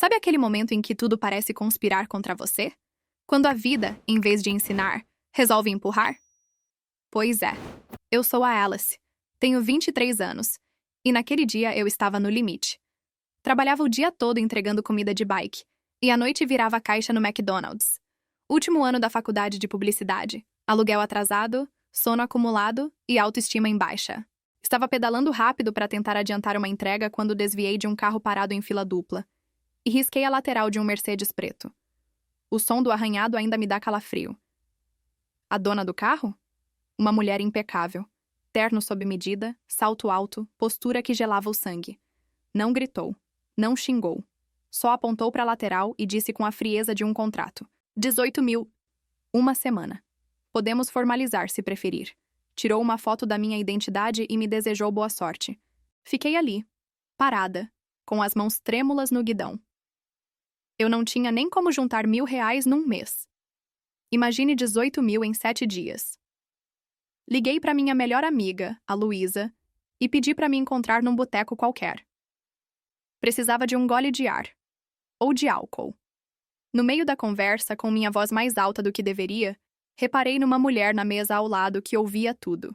Sabe aquele momento em que tudo parece conspirar contra você? Quando a vida, em vez de ensinar, resolve empurrar? Pois é, eu sou a Alice, tenho 23 anos, e naquele dia eu estava no limite. Trabalhava o dia todo entregando comida de bike, e à noite virava caixa no McDonald's. Último ano da faculdade de publicidade, aluguel atrasado, sono acumulado e autoestima em baixa. Estava pedalando rápido para tentar adiantar uma entrega quando desviei de um carro parado em fila dupla e risquei a lateral de um Mercedes preto. O som do arranhado ainda me dá calafrio. A dona do carro? Uma mulher impecável. Terno sob medida, salto alto, postura que gelava o sangue. Não gritou, não xingou. Só apontou para a lateral e disse com a frieza de um contrato. 18 mil. Uma semana. Podemos formalizar, se preferir. Tirou uma foto da minha identidade e me desejou boa sorte. Fiquei ali, parada, com as mãos trêmulas no guidão. Eu não tinha nem como juntar R$ 1.000 num mês. Imagine 18 mil em 7 dias. Liguei para minha melhor amiga, a Luísa, e pedi para me encontrar num boteco qualquer. Precisava de um gole de ar. Ou de álcool. No meio da conversa, com minha voz mais alta do que deveria, reparei numa mulher na mesa ao lado que ouvia tudo.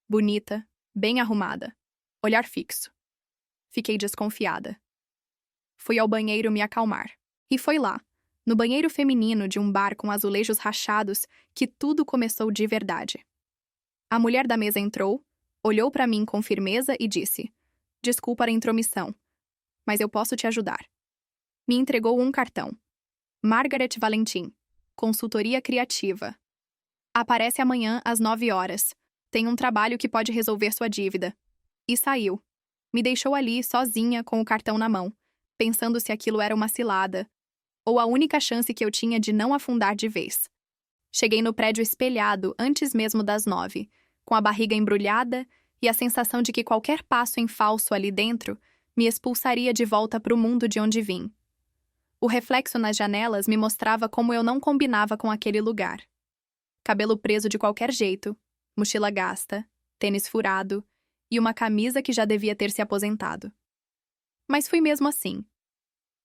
Bonita, bem arrumada, olhar fixo. Fiquei desconfiada. Fui ao banheiro me acalmar. E foi lá, no banheiro feminino de um bar com azulejos rachados, que tudo começou de verdade. A mulher da mesa entrou, olhou para mim com firmeza e disse: "Desculpa a intromissão, mas eu posso te ajudar." Me entregou um cartão. Margaret Valentim, consultoria criativa. Aparece amanhã às 9 horas. Tem um trabalho que pode resolver sua dívida. E saiu. Me deixou ali, sozinha, com o cartão na mão, pensando se aquilo era uma cilada, ou a única chance que eu tinha de não afundar de vez. Cheguei no prédio espelhado antes mesmo das 9, com a barriga embrulhada e a sensação de que qualquer passo em falso ali dentro me expulsaria de volta para o mundo de onde vim. O reflexo nas janelas me mostrava como eu não combinava com aquele lugar. Cabelo preso de qualquer jeito, mochila gasta, tênis furado e uma camisa que já devia ter se aposentado. Mas fui mesmo assim.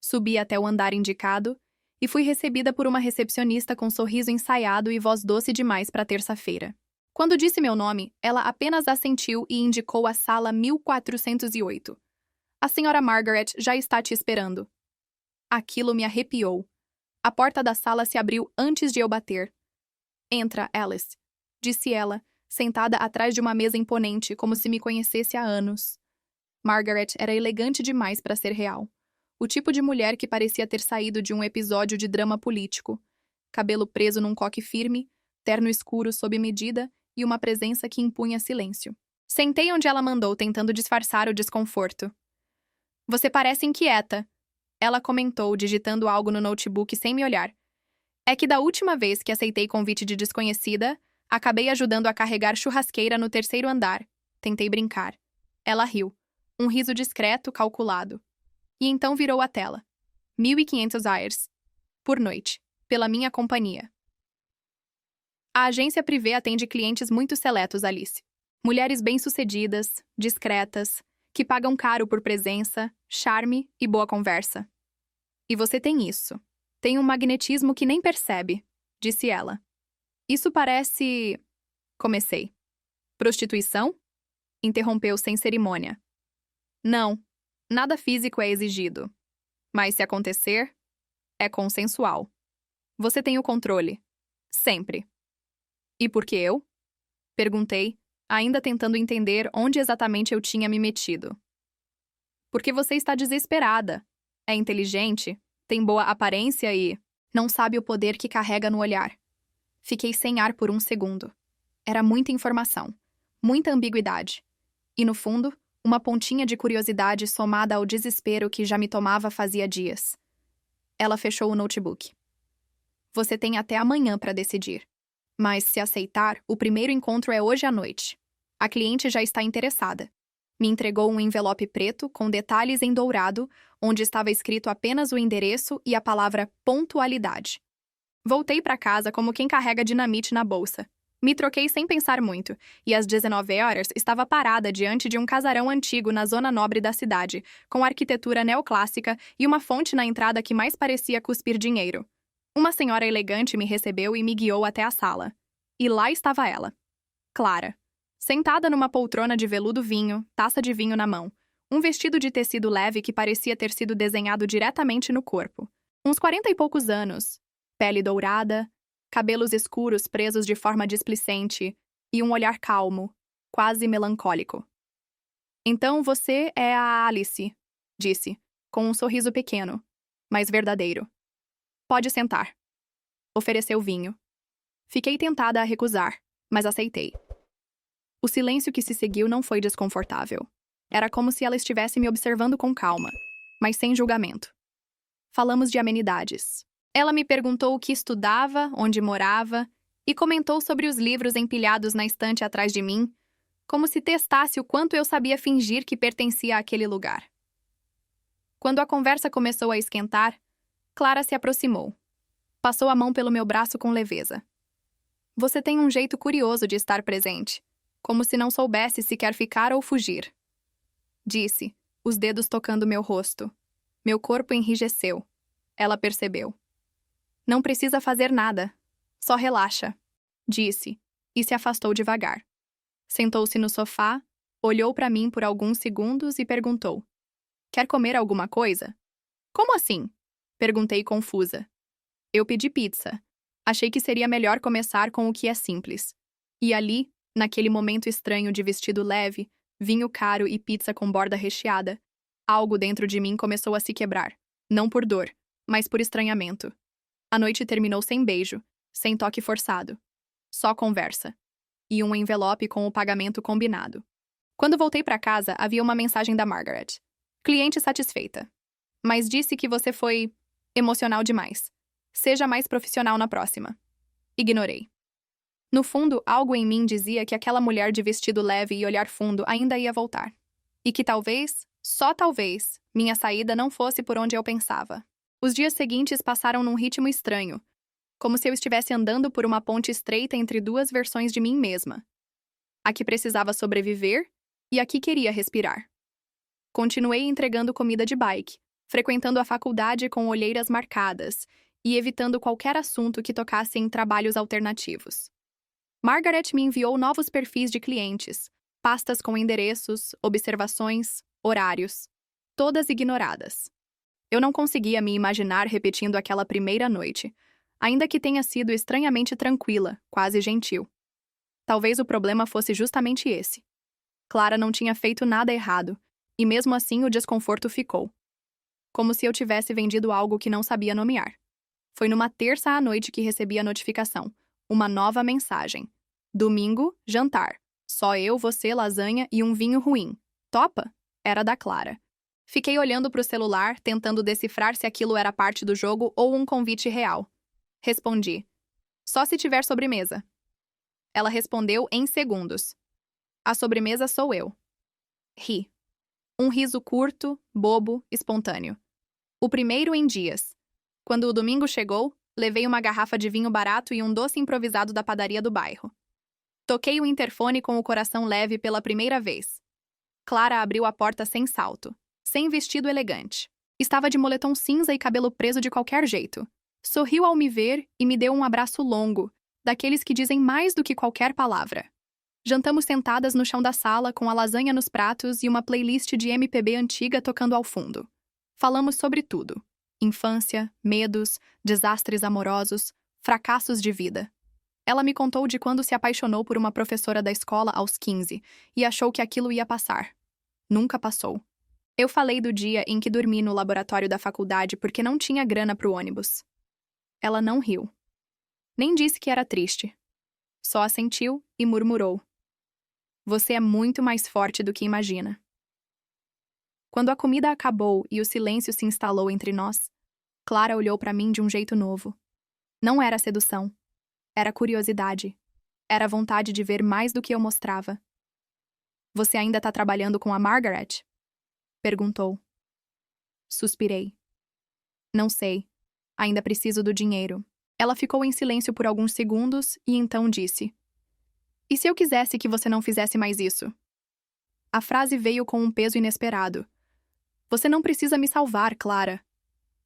Subi até o andar indicado e fui recebida por uma recepcionista com sorriso ensaiado e voz doce demais para terça-feira. Quando disse meu nome, ela apenas assentiu e indicou a sala 1408. "A senhora Margaret já está te esperando." Aquilo me arrepiou. A porta da sala se abriu antes de eu bater. "Entra, Alice", disse ela, sentada atrás de uma mesa imponente, como se me conhecesse há anos. Margaret era elegante demais para ser real. O tipo de mulher que parecia ter saído de um episódio de drama político. Cabelo preso num coque firme, terno escuro sob medida e uma presença que impunha silêncio. Sentei onde ela mandou, tentando disfarçar o desconforto. "Você parece inquieta", ela comentou, digitando algo no notebook sem me olhar. "É que da última vez que aceitei convite de desconhecida, acabei ajudando a carregar churrasqueira no 3º andar." Tentei brincar. Ela riu. Um riso discreto, calculado. E então virou a tela. 1.500 airs. Por noite. Pela minha companhia. A agência privê atende clientes muito seletos, Alice. Mulheres bem-sucedidas, discretas, que pagam caro por presença, charme e boa conversa. E você tem isso. Tem um magnetismo que nem percebe, disse ela. Isso parece... Comecei. Prostituição? Interrompeu sem cerimônia. Não, nada físico é exigido. Mas se acontecer, é consensual. Você tem o controle. Sempre. E por que eu? Perguntei, ainda tentando entender onde exatamente eu tinha me metido. Porque você está desesperada. É inteligente, tem boa aparência e não sabe o poder que carrega no olhar. Fiquei sem ar por um segundo. Era muita informação, muita ambiguidade. E, no fundo, uma pontinha de curiosidade somada ao desespero que já me tomava fazia dias. Ela fechou o notebook. Você tem até amanhã para decidir. Mas, se aceitar, o primeiro encontro é hoje à noite. A cliente já está interessada. Me entregou um envelope preto com detalhes em dourado, onde estava escrito apenas o endereço e a palavra pontualidade. Voltei para casa como quem carrega dinamite na bolsa. Me troquei sem pensar muito, e às 19 horas estava parada diante de um casarão antigo na zona nobre da cidade, com arquitetura neoclássica e uma fonte na entrada que mais parecia cuspir dinheiro. Uma senhora elegante me recebeu e me guiou até a sala. E lá estava ela, Clara, sentada numa poltrona de veludo vinho, taça de vinho na mão, um vestido de tecido leve que parecia ter sido desenhado diretamente no corpo. Uns 40 e poucos anos, pele dourada, cabelos escuros presos de forma displicente e um olhar calmo, quase melancólico. Então você é a Alice, disse, com um sorriso pequeno, mas verdadeiro. Pode sentar. Ofereceu vinho. Fiquei tentada a recusar, mas aceitei. O silêncio que se seguiu não foi desconfortável. Era como se ela estivesse me observando com calma, mas sem julgamento. Falamos de amenidades. Ela me perguntou o que estudava, onde morava, e comentou sobre os livros empilhados na estante atrás de mim, como se testasse o quanto eu sabia fingir que pertencia àquele lugar. Quando a conversa começou a esquentar, Clara se aproximou. Passou a mão pelo meu braço com leveza. Você tem um jeito curioso de estar presente, como se não soubesse se quer ficar ou fugir. Disse, os dedos tocando meu rosto. Meu corpo enrijeceu. Ela percebeu. Não precisa fazer nada. Só relaxa, disse, e se afastou devagar. Sentou-se no sofá, olhou para mim por alguns segundos e perguntou: Quer comer alguma coisa? Como assim? Perguntei confusa. Eu pedi pizza. Achei que seria melhor começar com o que é simples. E ali, naquele momento estranho de vestido leve, vinho caro e pizza com borda recheada, algo dentro de mim começou a se quebrar. Não por dor, mas por estranhamento. A noite terminou sem beijo, sem toque forçado. Só conversa. E um envelope com o pagamento combinado. Quando voltei para casa, havia uma mensagem da Margaret. Cliente satisfeita. Mas disse que você foi emocional demais. Seja mais profissional na próxima. Ignorei. No fundo, algo em mim dizia que aquela mulher de vestido leve e olhar fundo ainda ia voltar. E que talvez, só talvez, minha saída não fosse por onde eu pensava. Os dias seguintes passaram num ritmo estranho, como se eu estivesse andando por uma ponte estreita entre duas versões de mim mesma. A que precisava sobreviver e a que queria respirar. Continuei entregando comida de bike, frequentando a faculdade com olheiras marcadas e evitando qualquer assunto que tocasse em trabalhos alternativos. Margaret me enviou novos perfis de clientes, pastas com endereços, observações, horários, todas ignoradas. Eu não conseguia me imaginar repetindo aquela primeira noite, ainda que tenha sido estranhamente tranquila, quase gentil. Talvez o problema fosse justamente esse. Clara não tinha feito nada errado, e mesmo assim o desconforto ficou. Como se eu tivesse vendido algo que não sabia nomear. Foi numa terça à noite que recebi a notificação. Uma nova mensagem. Domingo, jantar. Só eu, você, lasanha e um vinho ruim. Topa? Era da Clara. Fiquei olhando para o celular, tentando decifrar se aquilo era parte do jogo ou um convite real. Respondi. Só se tiver sobremesa. Ela respondeu em segundos. A sobremesa sou eu. Ri. Um riso curto, bobo, espontâneo. O primeiro em dias. Quando o domingo chegou, levei uma garrafa de vinho barato e um doce improvisado da padaria do bairro. Toquei o interfone com o coração leve pela primeira vez. Clara abriu a porta sem salto, sem vestido elegante. Estava de moletom cinza e cabelo preso de qualquer jeito. Sorriu ao me ver e me deu um abraço longo, daqueles que dizem mais do que qualquer palavra. Jantamos sentadas no chão da sala com a lasanha nos pratos e uma playlist de MPB antiga tocando ao fundo. Falamos sobre tudo. Infância, medos, desastres amorosos, fracassos de vida. Ela me contou de quando se apaixonou por uma professora da escola aos 15 e achou que aquilo ia passar. Nunca passou. Eu falei do dia em que dormi no laboratório da faculdade porque não tinha grana pro ônibus. Ela não riu. Nem disse que era triste. Só assentiu e murmurou. Você é muito mais forte do que imagina. Quando a comida acabou e o silêncio se instalou entre nós, Clara olhou para mim de um jeito novo. Não era sedução. Era curiosidade. Era vontade de ver mais do que eu mostrava. Você ainda tá trabalhando com a Margaret? Perguntou. Suspirei. Não sei. Ainda preciso do dinheiro. Ela ficou em silêncio por alguns segundos e então disse. E se eu quisesse que você não fizesse mais isso? A frase veio com um peso inesperado. Você não precisa me salvar, Clara.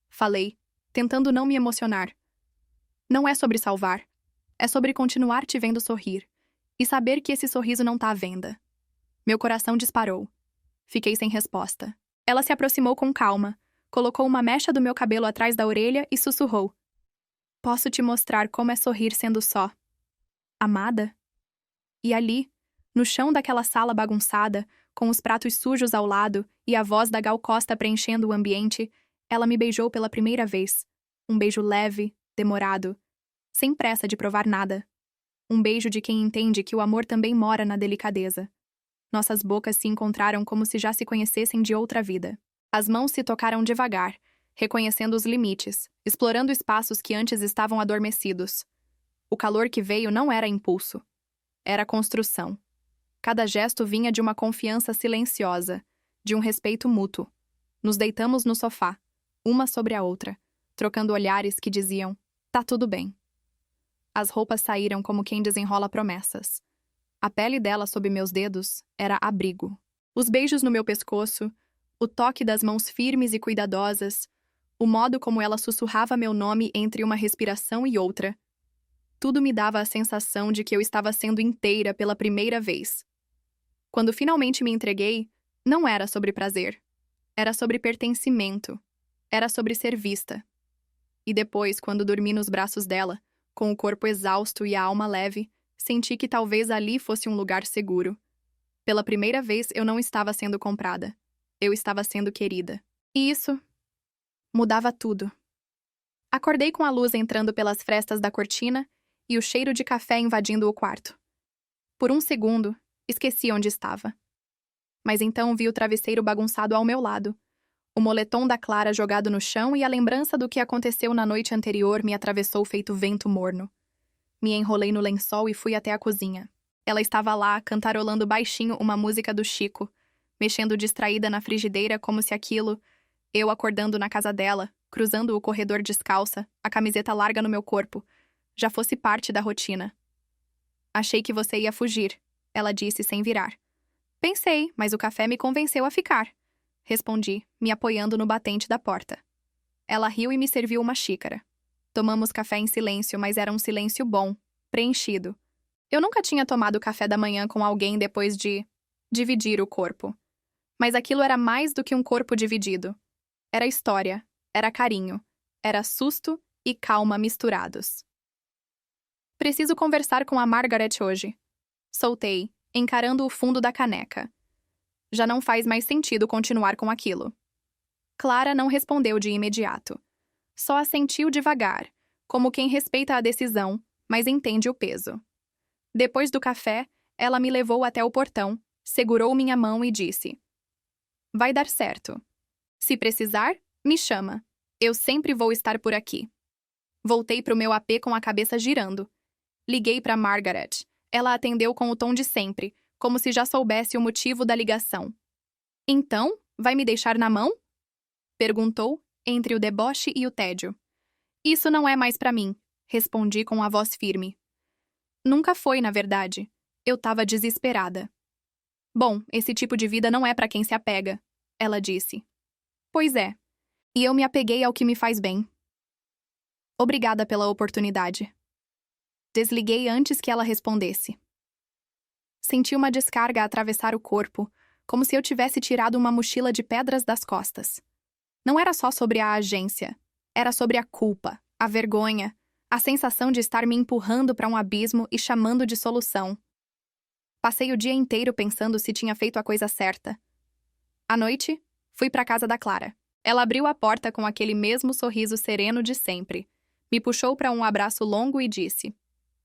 Falei, tentando não me emocionar. Não é sobre salvar. É sobre continuar te vendo sorrir. E saber que esse sorriso não tá à venda. Meu coração disparou. Fiquei sem resposta. Ela se aproximou com calma, colocou uma mecha do meu cabelo atrás da orelha e sussurrou. Posso te mostrar como é sorrir sendo só. Amada? E ali, no chão daquela sala bagunçada, com os pratos sujos ao lado e a voz da Gal Costa preenchendo o ambiente, ela me beijou pela primeira vez. Um beijo leve, demorado, sem pressa de provar nada. Um beijo de quem entende que o amor também mora na delicadeza. Nossas bocas se encontraram como se já se conhecessem de outra vida. As mãos se tocaram devagar, reconhecendo os limites, explorando espaços que antes estavam adormecidos. O calor que veio não era impulso. Era construção. Cada gesto vinha de uma confiança silenciosa, de um respeito mútuo. Nos deitamos no sofá, uma sobre a outra, trocando olhares que diziam, tá tudo bem. As roupas saíram como quem desenrola promessas. A pele dela sob meus dedos era abrigo. Os beijos no meu pescoço, o toque das mãos firmes e cuidadosas, o modo como ela sussurrava meu nome entre uma respiração e outra. Tudo me dava a sensação de que eu estava sendo inteira pela primeira vez. Quando finalmente me entreguei, não era sobre prazer. Era sobre pertencimento. Era sobre ser vista. E depois, quando dormi nos braços dela, com o corpo exausto e a alma leve, senti que talvez ali fosse um lugar seguro. Pela primeira vez, eu não estava sendo comprada. Eu estava sendo querida. E isso mudava tudo. Acordei com a luz entrando pelas frestas da cortina e o cheiro de café invadindo o quarto. Por um segundo, esqueci onde estava. Mas então vi o travesseiro bagunçado ao meu lado, o moletom da Clara jogado no chão e a lembrança do que aconteceu na noite anterior me atravessou feito vento morno. Me enrolei no lençol e fui até a cozinha. Ela estava lá, cantarolando baixinho uma música do Chico, mexendo distraída na frigideira como se aquilo, eu acordando na casa dela, cruzando o corredor descalça, a camiseta larga no meu corpo, já fosse parte da rotina. Achei que você ia fugir, ela disse sem virar. Pensei, mas o café me convenceu a ficar. Respondi, me apoiando no batente da porta. Ela riu e me serviu uma xícara. Tomamos café em silêncio, mas era um silêncio bom, preenchido. Eu nunca tinha tomado café da manhã com alguém depois de dividir o corpo. Mas aquilo era mais do que um corpo dividido. Era história, era carinho, era susto e calma misturados. Preciso conversar com a Margaret hoje. Soltei, encarando o fundo da caneca. Já não faz mais sentido continuar com aquilo. Clara não respondeu de imediato. Só assentiu devagar, como quem respeita a decisão, mas entende o peso. Depois do café, ela me levou até o portão, segurou minha mão e disse: Vai dar certo. Se precisar, me chama. Eu sempre vou estar por aqui. Voltei pro meu AP com a cabeça girando. Liguei para Margaret. Ela atendeu com o tom de sempre, como se já soubesse o motivo da ligação. Então, vai me deixar na mão? Perguntou, entre o deboche e o tédio. Isso não é mais para mim, respondi com a voz firme. Nunca foi, na verdade. Eu tava desesperada. Bom, esse tipo de vida não é para quem se apega, ela disse. Pois é. E eu me apeguei ao que me faz bem. Obrigada pela oportunidade. Desliguei antes que ela respondesse. Senti uma descarga atravessar o corpo, como se eu tivesse tirado uma mochila de pedras das costas. Não era só sobre a agência. Era sobre a culpa, a vergonha, a sensação de estar me empurrando para um abismo e chamando de solução. Passei o dia inteiro pensando se tinha feito a coisa certa. À noite, fui para a casa da Clara. Ela abriu a porta com aquele mesmo sorriso sereno de sempre. Me puxou para um abraço longo e disse: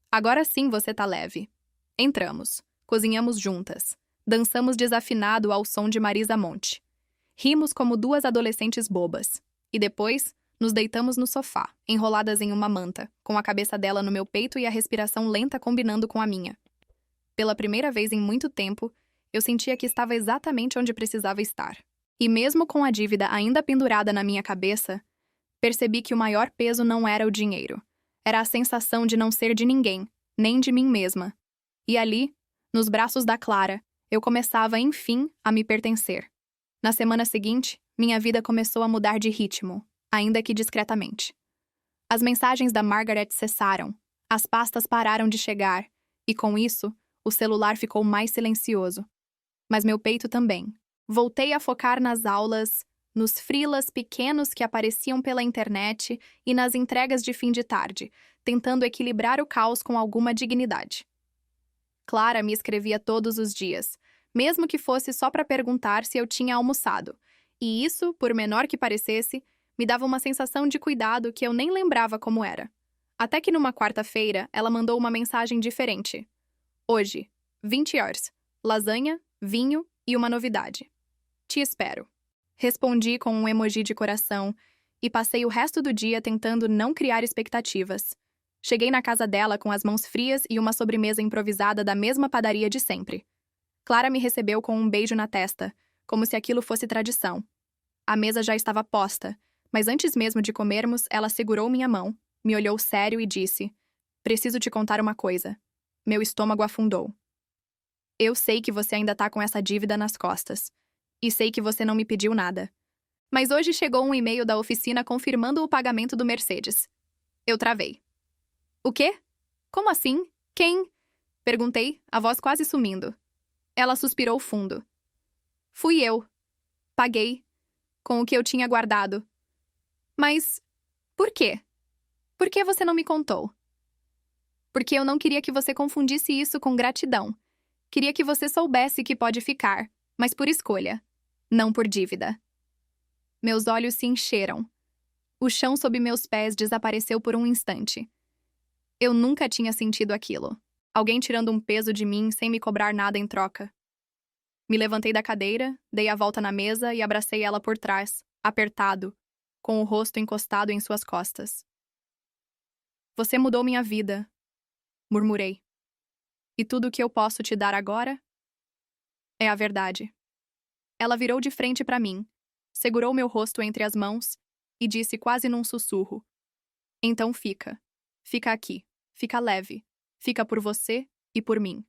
Agora sim você tá leve. Entramos. Cozinhamos juntas. Dançamos desafinado ao som de Marisa Monte. Rimos como duas adolescentes bobas. E depois, nos deitamos no sofá, enroladas em uma manta, com a cabeça dela no meu peito e a respiração lenta combinando com a minha. Pela primeira vez em muito tempo, eu sentia que estava exatamente onde precisava estar. E mesmo com a dívida ainda pendurada na minha cabeça, percebi que o maior peso não era o dinheiro. Era a sensação de não ser de ninguém, nem de mim mesma. E ali, nos braços da Clara, eu começava, enfim, a me pertencer. Na semana seguinte, minha vida começou a mudar de ritmo, ainda que discretamente. As mensagens da Margaret cessaram, as pastas pararam de chegar, e com isso, o celular ficou mais silencioso. Mas meu peito também. Voltei a focar nas aulas, nos freelas pequenos que apareciam pela internet e nas entregas de fim de tarde, tentando equilibrar o caos com alguma dignidade. Clara me escrevia todos os dias, mesmo que fosse só para perguntar se eu tinha almoçado, e isso, por menor que parecesse, me dava uma sensação de cuidado que eu nem lembrava como era. Até que numa quarta-feira, ela mandou uma mensagem diferente. Hoje, 20 horas, lasanha, vinho e uma novidade. Te espero. Respondi com um emoji de coração e passei o resto do dia tentando não criar expectativas. Cheguei na casa dela com as mãos frias e uma sobremesa improvisada da mesma padaria de sempre. Clara me recebeu com um beijo na testa, como se aquilo fosse tradição. A mesa já estava posta, mas antes mesmo de comermos, ela segurou minha mão, me olhou sério e disse: "Preciso te contar uma coisa." Meu estômago afundou. Eu sei que você ainda tá com essa dívida nas costas. E sei que você não me pediu nada. Mas hoje chegou um e-mail da oficina confirmando o pagamento do Mercedes. Eu travei. O quê? Como assim? Quem? Perguntei, a voz quase sumindo. Ela suspirou fundo. Fui eu. Paguei. Com o que eu tinha guardado. Mas por quê? Por que você não me contou? Porque eu não queria que você confundisse isso com gratidão. Queria que você soubesse que pode ficar, mas por escolha, não por dívida. Meus olhos se encheram. O chão sob meus pés desapareceu por um instante. Eu nunca tinha sentido aquilo. Alguém tirando um peso de mim sem me cobrar nada em troca. Me levantei da cadeira, dei a volta na mesa e abracei ela por trás, apertado, com o rosto encostado em suas costas. Você mudou minha vida, murmurei. E tudo o que eu posso te dar agora é a verdade. Ela virou de frente para mim, segurou meu rosto entre as mãos e disse quase num sussurro: Então fica. Fica aqui. Fica leve. Fica por você e por mim.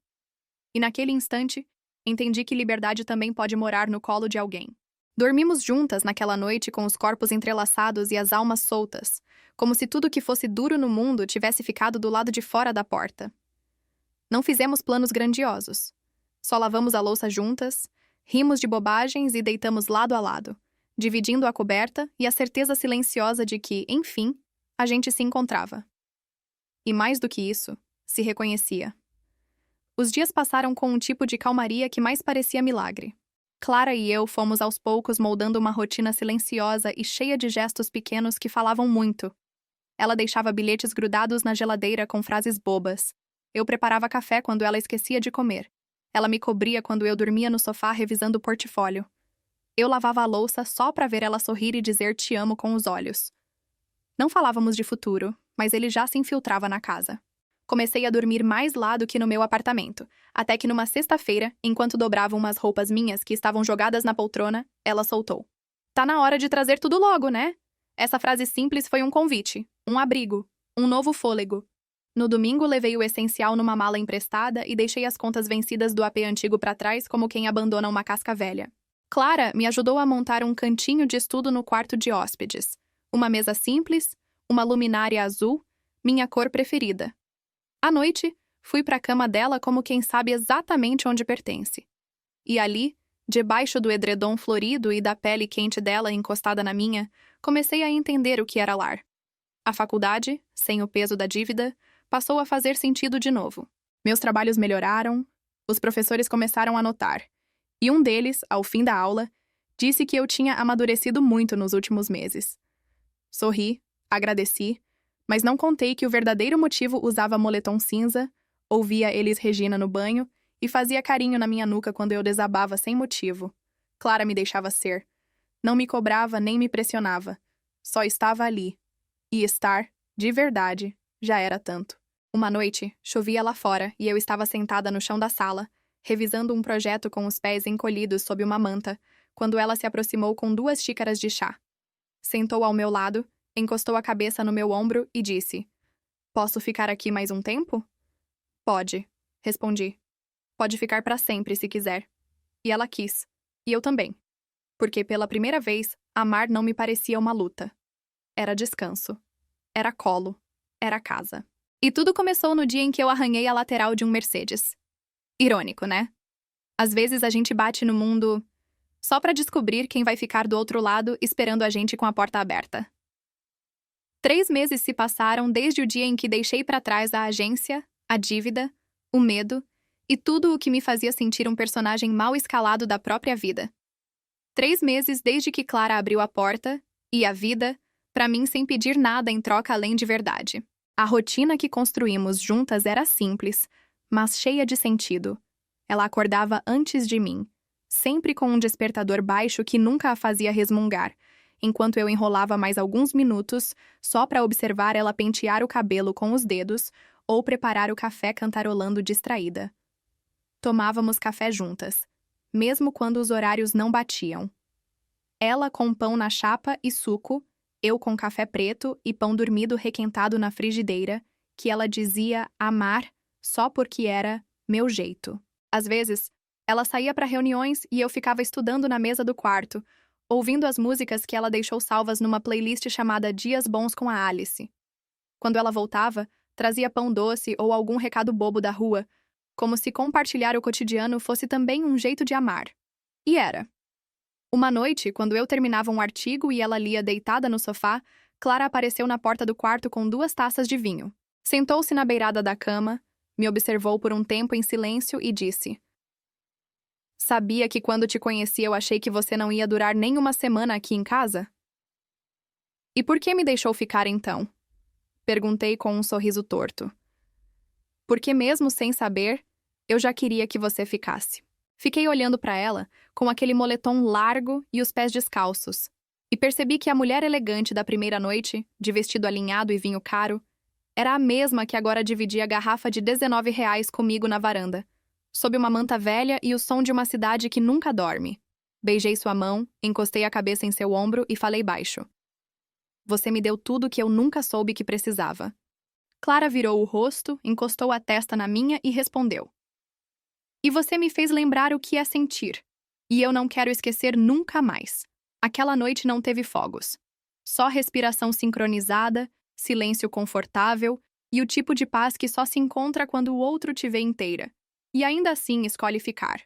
E naquele instante, entendi que liberdade também pode morar no colo de alguém. Dormimos juntas naquela noite com os corpos entrelaçados e as almas soltas, como se tudo que fosse duro no mundo tivesse ficado do lado de fora da porta. Não fizemos planos grandiosos. Só lavamos a louça juntas, rimos de bobagens e deitamos lado a lado, dividindo a coberta e a certeza silenciosa de que, enfim, a gente se encontrava. E mais do que isso, se reconhecia. Os dias passaram com um tipo de calmaria que mais parecia milagre. Clara e eu fomos aos poucos moldando uma rotina silenciosa e cheia de gestos pequenos que falavam muito. Ela deixava bilhetes grudados na geladeira com frases bobas. Eu preparava café quando ela esquecia de comer. Ela me cobria quando eu dormia no sofá revisando o portfólio. Eu lavava a louça só para ver ela sorrir e dizer te amo com os olhos. Não falávamos de futuro, mas ele já se infiltrava na casa. Comecei a dormir mais lá do que no meu apartamento, até que numa sexta-feira, enquanto dobrava umas roupas minhas que estavam jogadas na poltrona, ela soltou. Tá na hora de trazer tudo logo, né? Essa frase simples foi um convite, um abrigo, um novo fôlego. No domingo, levei o essencial numa mala emprestada e deixei as contas vencidas do AP antigo para trás como quem abandona uma casca velha. Clara me ajudou a montar um cantinho de estudo no quarto de hóspedes. Uma mesa simples, uma luminária azul, minha cor preferida. À noite, fui para a cama dela como quem sabe exatamente onde pertence. E ali, debaixo do edredom florido e da pele quente dela encostada na minha, comecei a entender o que era lar. A faculdade, sem o peso da dívida, passou a fazer sentido de novo. Meus trabalhos melhoraram, os professores começaram a notar, e um deles, ao fim da aula, disse que eu tinha amadurecido muito nos últimos meses. Sorri, agradeci, mas não contei que o verdadeiro motivo usava moletom cinza, ouvia Elis Regina no banho e fazia carinho na minha nuca quando eu desabava sem motivo. Clara me deixava ser. Não me cobrava nem me pressionava. Só estava ali. E estar, de verdade, já era tanto. Uma noite, chovia lá fora e eu estava sentada no chão da sala, revisando um projeto com os pés encolhidos sob uma manta, quando ela se aproximou com 2 xícaras de chá. Sentou ao meu lado, encostou a cabeça no meu ombro e disse: Posso ficar aqui mais um tempo? Pode, Respondi. Pode ficar para sempre se quiser. E ela quis. E eu também. Porque pela primeira vez, amar não me parecia uma luta. Era descanso. Era colo. Era casa. E tudo começou no dia em que eu arranhei a lateral de um Mercedes. Irônico, né? Às vezes a gente bate no mundo só para descobrir quem vai ficar do outro lado esperando a gente com a porta aberta. 3 meses se passaram desde o dia em que deixei para trás a agência, a dívida, o medo e tudo o que me fazia sentir um personagem mal escalado da própria vida. 3 meses desde que Clara abriu a porta e a vida, para mim sem pedir nada em troca além de verdade. A rotina que construímos juntas era simples, mas cheia de sentido. Ela acordava antes de mim, sempre com um despertador baixo que nunca a fazia resmungar, enquanto eu enrolava mais alguns minutos só para observar ela pentear o cabelo com os dedos ou preparar o café cantarolando distraída. Tomávamos café juntas, mesmo quando os horários não batiam. Ela com pão na chapa e suco, eu com café preto e pão dormido requentado na frigideira, que ela dizia amar só porque era meu jeito. Às vezes, ela saía para reuniões e eu ficava estudando na mesa do quarto, ouvindo as músicas que ela deixou salvas numa playlist chamada Dias Bons com a Alice. Quando ela voltava, trazia pão doce ou algum recado bobo da rua, como se compartilhar o cotidiano fosse também um jeito de amar. E era. Uma noite, quando eu terminava um artigo e ela lia deitada no sofá, Clara apareceu na porta do quarto com 2 taças de vinho. Sentou-se na beirada da cama, me observou por um tempo em silêncio e disse: Sabia que quando te conheci eu achei que você não ia durar nem uma semana aqui em casa? E por que me deixou ficar então? Perguntei com um sorriso torto. Porque mesmo sem saber, eu já queria que você ficasse. Fiquei olhando para ela, com aquele moletom largo e os pés descalços, e percebi que a mulher elegante da primeira noite, de vestido alinhado e vinho caro, era a mesma que agora dividia a garrafa de R$ 19 comigo na varanda, sob uma manta velha e o som de uma cidade que nunca dorme. Beijei sua mão, encostei a cabeça em seu ombro e falei baixo. Você me deu tudo que eu nunca soube que precisava. Clara virou o rosto, encostou a testa na minha e respondeu. E você me fez lembrar o que é sentir. E eu não quero esquecer nunca mais. Aquela noite não teve fogos. Só respiração sincronizada, silêncio confortável e o tipo de paz que só se encontra quando o outro te vê inteira. E ainda assim escolhe ficar.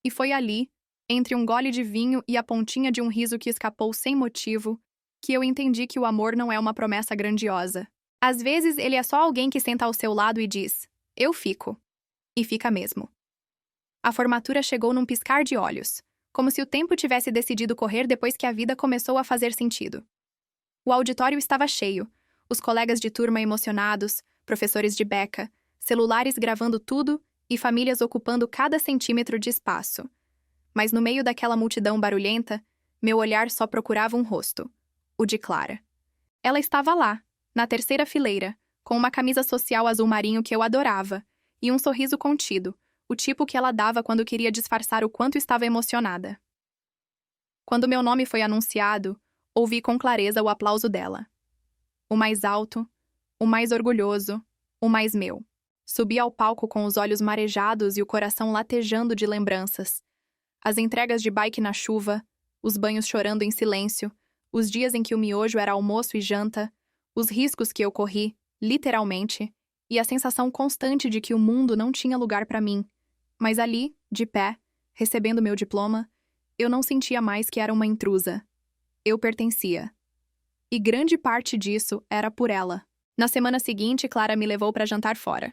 E foi ali, entre um gole de vinho e a pontinha de um riso que escapou sem motivo, que eu entendi que o amor não é uma promessa grandiosa. Às vezes ele é só alguém que senta ao seu lado e diz, eu fico. E fica mesmo. A formatura chegou num piscar de olhos, como se o tempo tivesse decidido correr depois que a vida começou a fazer sentido. O auditório estava cheio, os colegas de turma emocionados, professores de beca, celulares gravando tudo e famílias ocupando cada centímetro de espaço. Mas no meio daquela multidão barulhenta, meu olhar só procurava um rosto, o de Clara. Ela estava lá, na terceira fileira, com uma camisa social azul marinho que eu adorava, e um sorriso contido, o tipo que ela dava quando queria disfarçar o quanto estava emocionada. Quando meu nome foi anunciado, ouvi com clareza o aplauso dela. O mais alto, o mais orgulhoso, o mais meu. Subi ao palco com os olhos marejados e o coração latejando de lembranças. As entregas de bike na chuva, os banhos chorando em silêncio, os dias em que o miojo era almoço e janta, os riscos que eu corri, literalmente, e a sensação constante de que o mundo não tinha lugar para mim. Mas ali, de pé, recebendo meu diploma, eu não sentia mais que era uma intrusa. Eu pertencia. E grande parte disso era por ela. Na semana seguinte, Clara me levou para jantar fora.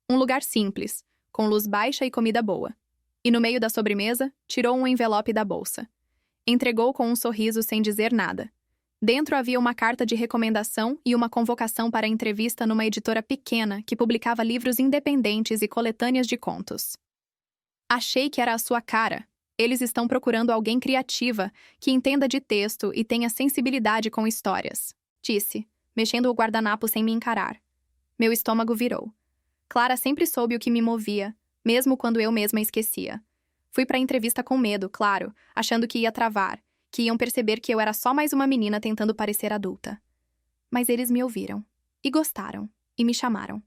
Um lugar simples, com luz baixa e comida boa. E no meio da sobremesa, tirou um envelope da bolsa. Entregou com um sorriso sem dizer nada. Dentro havia uma carta de recomendação e uma convocação para entrevista numa editora pequena que publicava livros independentes e coletâneas de contos. Achei que era a sua cara. Eles estão procurando alguém criativa, que entenda de texto e tenha sensibilidade com histórias. Disse, mexendo o guardanapo sem me encarar. Meu estômago virou. Clara sempre soube o que me movia, mesmo quando eu mesma esquecia. Fui para a entrevista com medo, claro, achando que ia travar, que iam perceber que eu era só mais uma menina tentando parecer adulta. Mas eles me ouviram, e gostaram, e me chamaram.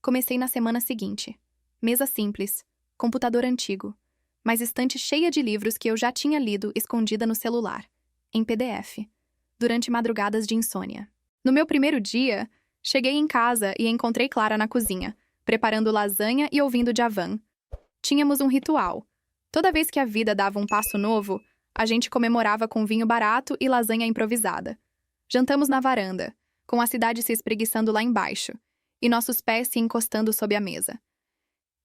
Comecei na semana seguinte. Mesa simples, computador antigo, mas estante cheia de livros que eu já tinha lido escondida no celular, em PDF, durante madrugadas de insônia. No meu primeiro dia, cheguei em casa e encontrei Clara na cozinha, preparando lasanha e ouvindo Djavan. Tínhamos um ritual. Toda vez que a vida dava um passo novo, a gente comemorava com vinho barato e lasanha improvisada. Jantamos na varanda, com a cidade se espreguiçando lá embaixo, e nossos pés se encostando sob a mesa.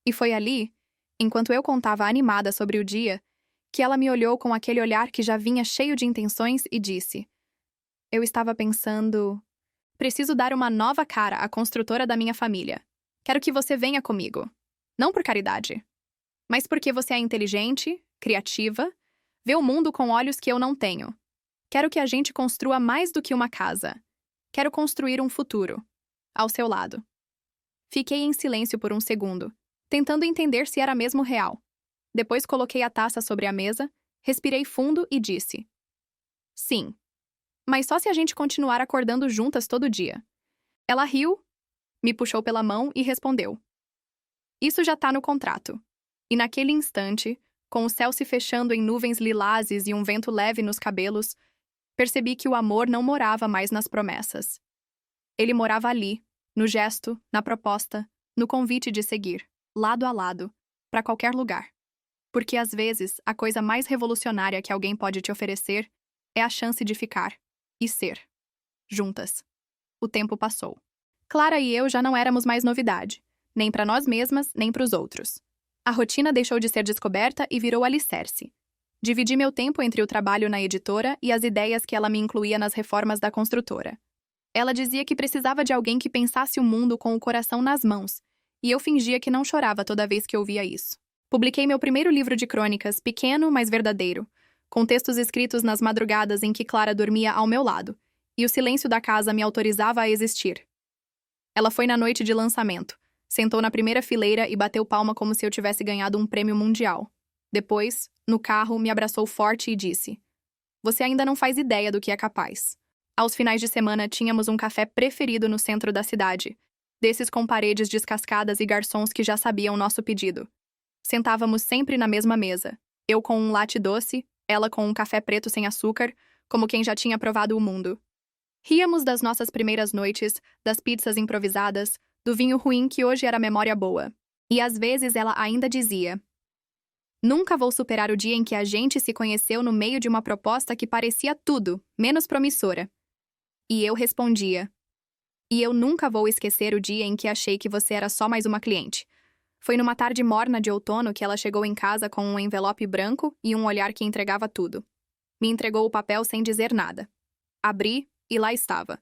E foi ali, enquanto eu contava animada sobre o dia, que ela me olhou com aquele olhar que já vinha cheio de intenções e disse: Eu estava pensando... Preciso dar uma nova cara à construtora da minha família. Quero que você venha comigo. Não por caridade, mas porque você é inteligente, criativa, vê o mundo com olhos que eu não tenho. Quero que a gente construa mais do que uma casa. Quero construir um futuro. Ao seu lado. Fiquei em silêncio por um segundo, tentando entender se era mesmo real. Depois coloquei a taça sobre a mesa, respirei fundo e disse: Sim. Mas só se a gente continuar acordando juntas todo dia. Ela riu, me puxou pela mão e respondeu: Isso já tá no contrato. E naquele instante, com o céu se fechando em nuvens lilazes e um vento leve nos cabelos, percebi que o amor não morava mais nas promessas. Ele morava ali, no gesto, na proposta, no convite de seguir, lado a lado, para qualquer lugar. Porque às vezes, a coisa mais revolucionária que alguém pode te oferecer é a chance de ficar e ser juntas. O tempo passou. Clara e eu já não éramos mais novidade, nem para nós mesmas, nem para os outros. A rotina deixou de ser descoberta e virou alicerce. Dividi meu tempo entre o trabalho na editora e as ideias que ela me incluía nas reformas da construtora. Ela dizia que precisava de alguém que pensasse o mundo com o coração nas mãos, e eu fingia que não chorava toda vez que ouvia isso. Publiquei meu primeiro livro de crônicas, pequeno, mas verdadeiro, com textos escritos nas madrugadas em que Clara dormia ao meu lado, e o silêncio da casa me autorizava a existir. Ela foi na noite de lançamento, sentou na primeira fileira e bateu palma como se eu tivesse ganhado um prêmio mundial. Depois, no carro, me abraçou forte e disse: Você ainda não faz ideia do que é capaz. Aos finais de semana, tínhamos um café preferido no centro da cidade, desses com paredes descascadas e garçons que já sabiam nosso pedido. Sentávamos sempre na mesma mesa, eu com um latte doce, ela com um café preto sem açúcar, como quem já tinha provado o mundo. Ríamos das nossas primeiras noites, das pizzas improvisadas, do vinho ruim que hoje era memória boa. E às vezes ela ainda dizia: Nunca vou superar o dia em que a gente se conheceu no meio de uma proposta que parecia tudo, menos promissora. E eu respondia: E eu nunca vou esquecer o dia em que achei que você era só mais uma cliente. Foi numa tarde morna de outono que ela chegou em casa com um envelope branco e um olhar que entregava tudo. Me entregou o papel sem dizer nada. Abri e lá estava.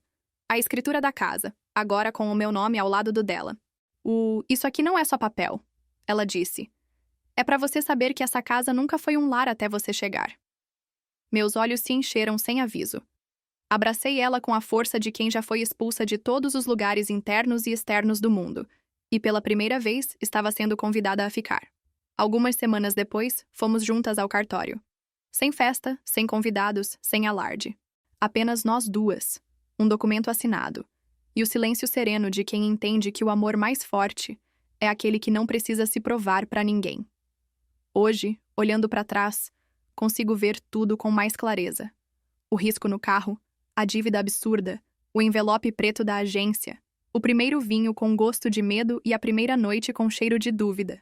A escritura da casa, agora com o meu nome ao lado do dela. Isso aqui não é só papel, ela disse. É para você saber que essa casa nunca foi um lar até você chegar. Meus olhos se encheram sem aviso. Abracei ela com a força de quem já foi expulsa de todos os lugares internos e externos do mundo, e pela primeira vez estava sendo convidada a ficar. Algumas semanas depois, fomos juntas ao cartório. Sem festa, sem convidados, sem alarde. Apenas nós duas. Um documento assinado. E o silêncio sereno de quem entende que o amor mais forte é aquele que não precisa se provar para ninguém. Hoje, olhando para trás, consigo ver tudo com mais clareza. O risco no carro, a dívida absurda, o envelope preto da agência, o primeiro vinho com gosto de medo e a primeira noite com cheiro de dúvida.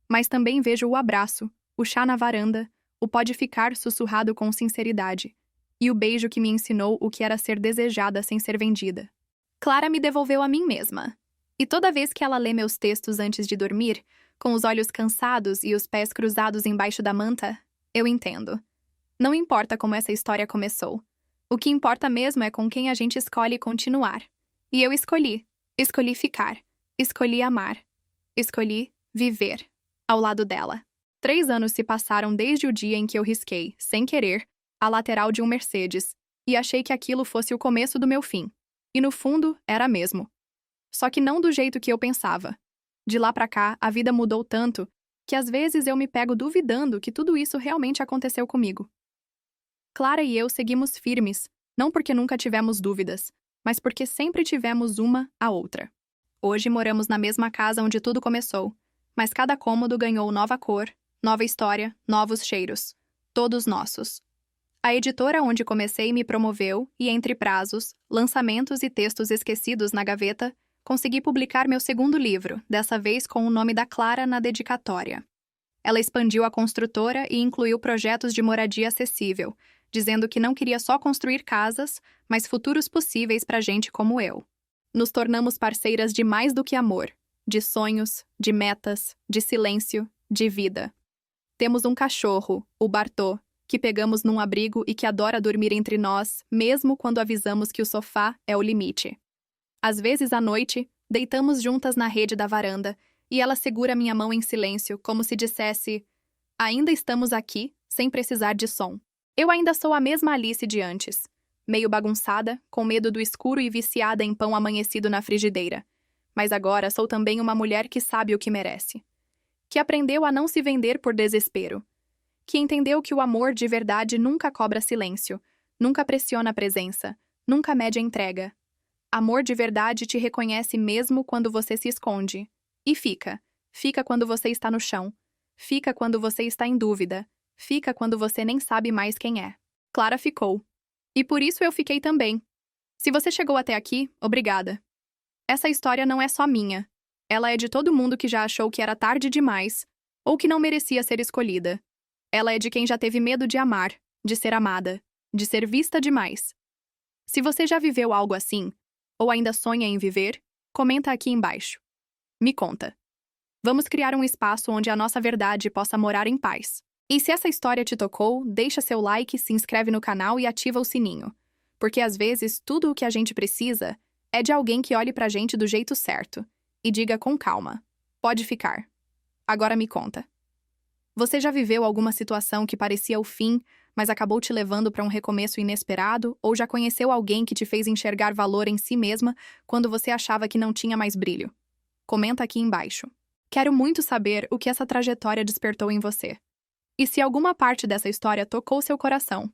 Mas também vejo o abraço, o chá na varanda, o pode ficar sussurrado com sinceridade, e o beijo que me ensinou o que era ser desejada sem ser vendida. Clara me devolveu a mim mesma. E toda vez que ela lê meus textos antes de dormir, com os olhos cansados e os pés cruzados embaixo da manta, eu entendo. Não importa como essa história começou. O que importa mesmo é com quem a gente escolhe continuar. E eu escolhi. Escolhi ficar. Escolhi amar. Escolhi viver ao lado dela. 3 anos se passaram desde o dia em que eu risquei, sem querer, a lateral de um Mercedes, e achei que aquilo fosse o começo do meu fim. E no fundo, era mesmo. Só que não do jeito que eu pensava. De lá pra cá, a vida mudou tanto que às vezes eu me pego duvidando que tudo isso realmente aconteceu comigo. Clara e eu seguimos firmes, não porque nunca tivemos dúvidas, mas porque sempre tivemos uma a outra. Hoje moramos na mesma casa onde tudo começou, mas cada cômodo ganhou nova cor, nova história, novos cheiros. Todos nossos. A editora onde comecei me promoveu e, entre prazos, lançamentos e textos esquecidos na gaveta, consegui publicar meu segundo livro, dessa vez com o nome da Clara na dedicatória. Ela expandiu a construtora e incluiu projetos de moradia acessível, dizendo que não queria só construir casas, mas futuros possíveis para gente como eu. Nos tornamos parceiras de mais do que amor, de sonhos, de metas, de silêncio, de vida. Temos um cachorro, o Bartô, que pegamos num abrigo e que adora dormir entre nós, mesmo quando avisamos que o sofá é o limite. Às vezes, à noite, deitamos juntas na rede da varanda e ela segura minha mão em silêncio, como se dissesse: ainda estamos aqui, sem precisar de som. Eu ainda sou a mesma Alice de antes, meio bagunçada, com medo do escuro e viciada em pão amanhecido na frigideira. Mas agora sou também uma mulher que sabe o que merece. Que aprendeu a não se vender por desespero. Que entendeu que o amor de verdade nunca cobra silêncio, nunca pressiona a presença, nunca mede a entrega. Amor de verdade te reconhece mesmo quando você se esconde. E fica. Fica quando você está no chão. Fica quando você está em dúvida. Fica quando você nem sabe mais quem é. Clara ficou. E por isso eu fiquei também. Se você chegou até aqui, obrigada. Essa história não é só minha. Ela é de todo mundo que já achou que era tarde demais, ou que não merecia ser escolhida. Ela é de quem já teve medo de amar, de ser amada, de ser vista demais. Se você já viveu algo assim, ou ainda sonha em viver, comenta aqui embaixo. Me conta. Vamos criar um espaço onde a nossa verdade possa morar em paz. E se essa história te tocou, deixa seu like, se inscreve no canal e ativa o sininho. Porque às vezes tudo o que a gente precisa é de alguém que olhe pra gente do jeito certo e diga com calma: pode ficar. Agora me conta. Você já viveu alguma situação que parecia o fim, mas acabou te levando para um recomeço inesperado, ou já conheceu alguém que te fez enxergar valor em si mesma quando você achava que não tinha mais brilho? Comenta aqui embaixo. Quero muito saber o que essa trajetória despertou em você. E se alguma parte dessa história tocou seu coração.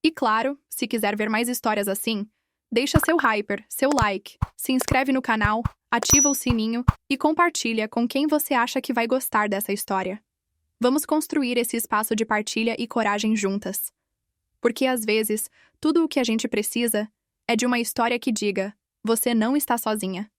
E claro, se quiser ver mais histórias assim, deixa seu hyper, seu like, se inscreve no canal, ativa o sininho e compartilha com quem você acha que vai gostar dessa história. Vamos construir esse espaço de partilha e coragem juntas. Porque às vezes, tudo o que a gente precisa é de uma história que diga: você não está sozinha.